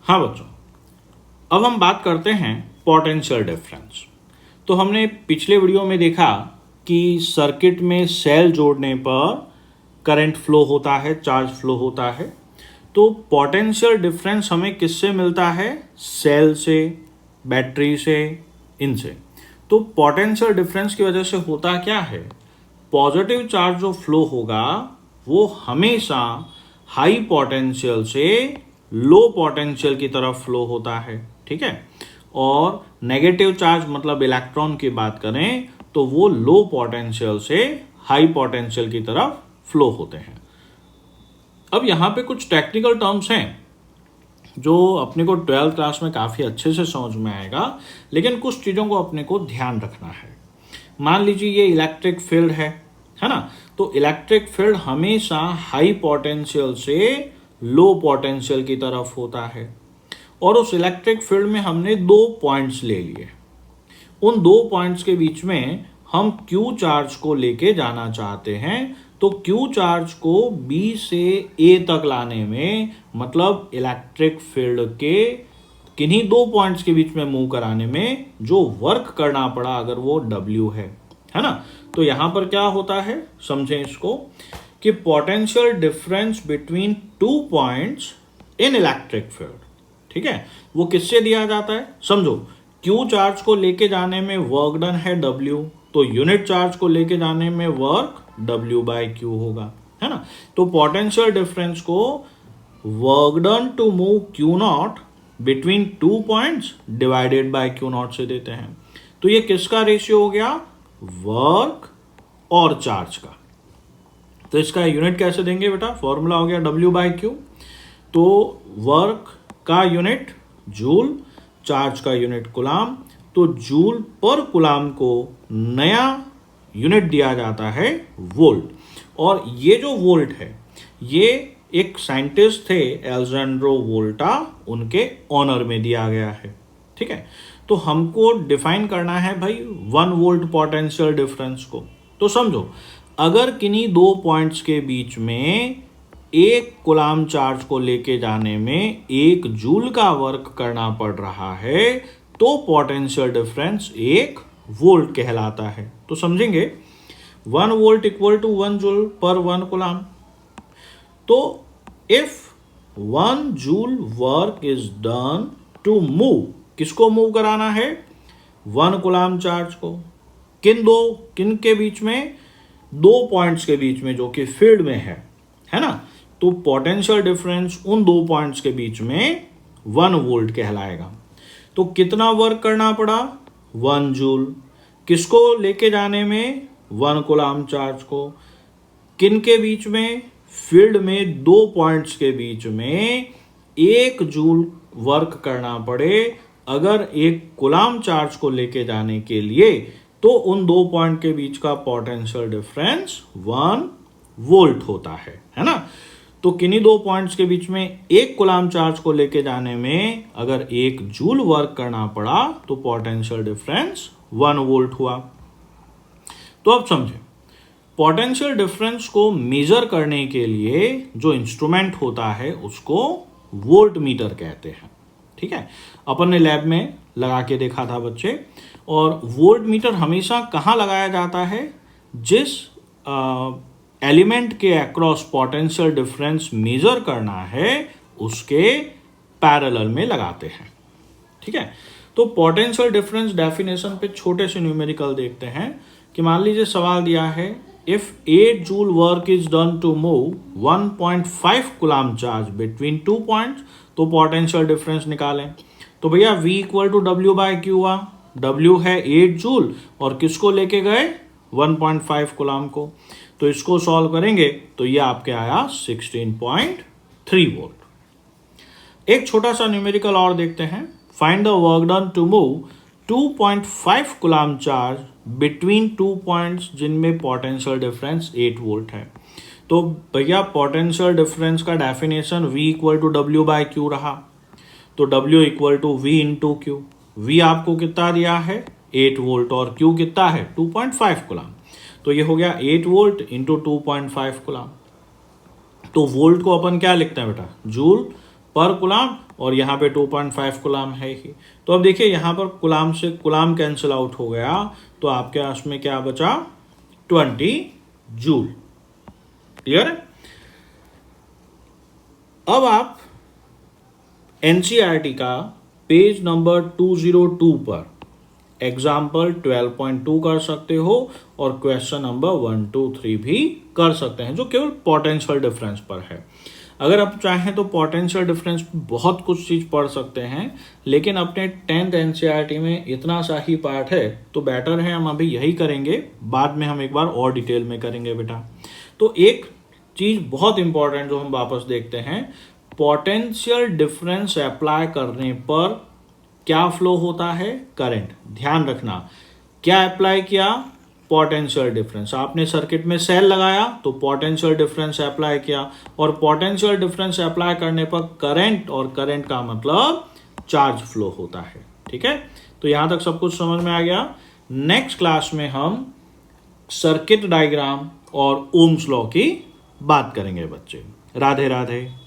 हाँ बच्चों, अब हम बात करते हैं पोटेंशियल डिफरेंस। तो हमने पिछले वीडियो में देखा कि सर्किट में सेल जोड़ने पर करंट फ्लो होता है, चार्ज फ्लो होता है। तो पोटेंशियल डिफरेंस हमें किससे मिलता है? सेल से, बैटरी से, इनसे। तो पोटेंशियल डिफरेंस की वजह से होता क्या है? पॉजिटिव चार्ज जो फ्लो होगा वो हमेशा हाई पोटेंशियल से लो पोटेंशियल की तरफ फ्लो होता है, ठीक है। और नेगेटिव चार्ज मतलब इलेक्ट्रॉन की बात करें तो वो लो पोटेंशियल से हाई पोटेंशियल की तरफ फ्लो होते हैं। अब यहाँ पे कुछ टेक्निकल टर्म्स हैं जो अपने को 12th क्लास में काफ़ी अच्छे से समझ में आएगा, लेकिन कुछ चीज़ों को अपने को ध्यान रखना है। मान लीजिए ये इलेक्ट्रिक फील्ड है ना। तो इलेक्ट्रिक फील्ड हमेशा हाई पोटेंशियल से लो पोटेंशियल की तरफ होता है, और उस इलेक्ट्रिक फील्ड में हमने दो पॉइंट्स ले लिए। उन दो पॉइंट्स के बीच में हम क्यू चार्ज को लेके जाना चाहते हैं। तो क्यू चार्ज को B से A तक लाने में, मतलब इलेक्ट्रिक फील्ड के किन्हीं दो पॉइंट्स के बीच में मूव कराने में जो वर्क करना पड़ा, अगर वो W है ना। तो यहां पर क्या होता है, समझें इसको, कि potential difference between two points in electric field, ठीक है, वो किससे दिया जाता है? समझो, क्यू चार्ज को लेके जाने में वर्क डन है W, तो यूनिट चार्ज को लेके जाने में वर्क W/Q होगा, है ना। तो पोटेंशियल डिफरेंस को work done to move Q0 between two points divided by Q0 से देते हैं। तो ये किसका रेशियो हो गया? वर्क और चार्ज का। तो इसका यूनिट कैसे देंगे बेटा? फॉर्मूला हो गया W/Q। तो वर्क का यूनिट जूल, चार्ज का यूनिट कूलाम। तो जूल पर कूलाम को नया यूनिट दिया जाता है वोल्ट। और ये जो वोल्ट है, ये एक साइंटिस्ट थे एलेजांड्रो वोल्टा, उनके ऑनर में दिया गया है, ठीक है। तो हमको डिफाइन करना है भाई 1 वोल्ट पोटेंशियल डिफरेंस को। तो समझो, अगर किन्हीं दो पॉइंट्स के बीच में एक कूलाम चार्ज को लेके जाने में 1 जूल का वर्क करना पड़ रहा है, तो पोटेंशियल डिफरेंस 1 वोल्ट कहलाता है। तो समझेंगे, 1 वोल्ट इक्वल टू 1 जूल पर 1 कूलाम। तो if 1 joule work is done to move, किसको मूव कराना है? 1 कूलाम चार्ज को। किन के बीच में? दो पॉइंट्स के बीच में जो कि फील्ड में है ना। तो पोटेंशियल डिफरेंस उन दो पॉइंट्स के बीच में 1 वोल्ट कहलाएगा। तो कितना वर्क करना पड़ा? 1 जूल। किसको लेके जाने में? 1 कूलाम चार्ज को। किन के बीच में? फील्ड में दो पॉइंट्स के बीच में 1 जूल वर्क करना पड़े अगर 1 कूलाम चार्ज को लेके जाने के लिए, तो उन दो पॉइंट के बीच का पोटेंशियल डिफरेंस 1 वोल्ट होता है ना। तो किन्हीं दो पॉइंट्स के बीच में 1 कूलाम चार्ज को लेके जाने में अगर 1 जूल वर्क करना पड़ा, तो पोटेंशियल डिफरेंस 1 वोल्ट हुआ। तो अब समझें, पोटेंशियल डिफरेंस को मेजर करने के लिए जो इंस्ट्रूमेंट होता है उसको वोल्ट मीटर कहते हैं, ठीक है। अपन ने लैब में लगा के देखा था बच्चे। और वोल्ट मीटर हमेशा कहाँ लगाया जाता है? जिस एलिमेंट के अक्रॉस पोटेंशियल डिफरेंस मेजर करना है उसके पैरेलल में लगाते हैं, ठीक है। तो पोटेंशियल डिफरेंस डेफिनेशन पे छोटे से न्यूमेरिकल देखते हैं कि मान लीजिए सवाल दिया है, if 8 joule work is done to move 1.5 coulomb charge between two points, तो पोटेंशियल डिफरेंस निकालें। तो भैया V इक्वल टू W/Q हुआ। W है 8 जूल और किसको लेके गए? 1.5 कूलाम को। तो इसको सॉल्व करेंगे तो ये आपके आया 16.3 वोल्ट। एक छोटा सा न्यूमेरिकल और देखते हैं, find the work done to move 2.5 coulomb charge between two points जिनमें पोटेंशियल डिफरेंस 8 वोल्ट है। तो भैया पोटेंशियल डिफरेंस का definition V equal to W/Q रहा। तो W equal to V into Q। V आपको कितना दिया है? 8 वोल्ट, और Q कितना है? 2.5 कूलाम। तो ये हो गया 8 वोल्ट इंटू 2.5 कूलाम। तो वोल्ट को अपन क्या लिखते हैं बेटा? जूल पर कुलाम और यहाँ पे 2.5 कुलाम है ही। तो अब देखिए यहाँ पर कुलाम से कुलाम कैंसिल आउट हो गया, तो आपके पास में क्या बचा 20 जूल। क्लियर है? अब आप एनसीईआरटी का पेज नंबर 202 पर एग्जाम्पल 12.2 कर सकते हो और क्वेश्चन नंबर 1, 2, 3 भी कर सकते हैं, जो केवल पोटेंशियल डिफरेंस पर है। अगर आप चाहें तो पोटेंशियल डिफरेंस बहुत कुछ चीज़ पढ़ सकते हैं, लेकिन अपने 10th एनसीईआरटी में इतना सा ही पार्ट है, तो बेटर है हम अभी यही करेंगे, बाद में हम एक बार और डिटेल में करेंगे बेटा। तो एक चीज़ बहुत इंपॉर्टेंट जो हम वापस देखते हैं, पोटेंशियल डिफरेंस अप्लाई करने पर क्या फ्लो होता है, करंट। ध्यान रखना, क्या अप्लाई किया, पोटेंशियल डिफरेंस। आपने सर्किट में सेल लगाया तो पोटेंशियल डिफरेंस अप्लाई किया, और पोटेंशियल डिफरेंस अप्लाई करने पर करंट, और करंट का मतलब चार्ज फ्लो होता है। ठीक है, तो यहां तक सब कुछ समझ में आ गया। नेक्स्ट क्लास में हम सर्किट डायग्राम और ओम्स लॉ की बात करेंगे बच्चे। राधे राधे।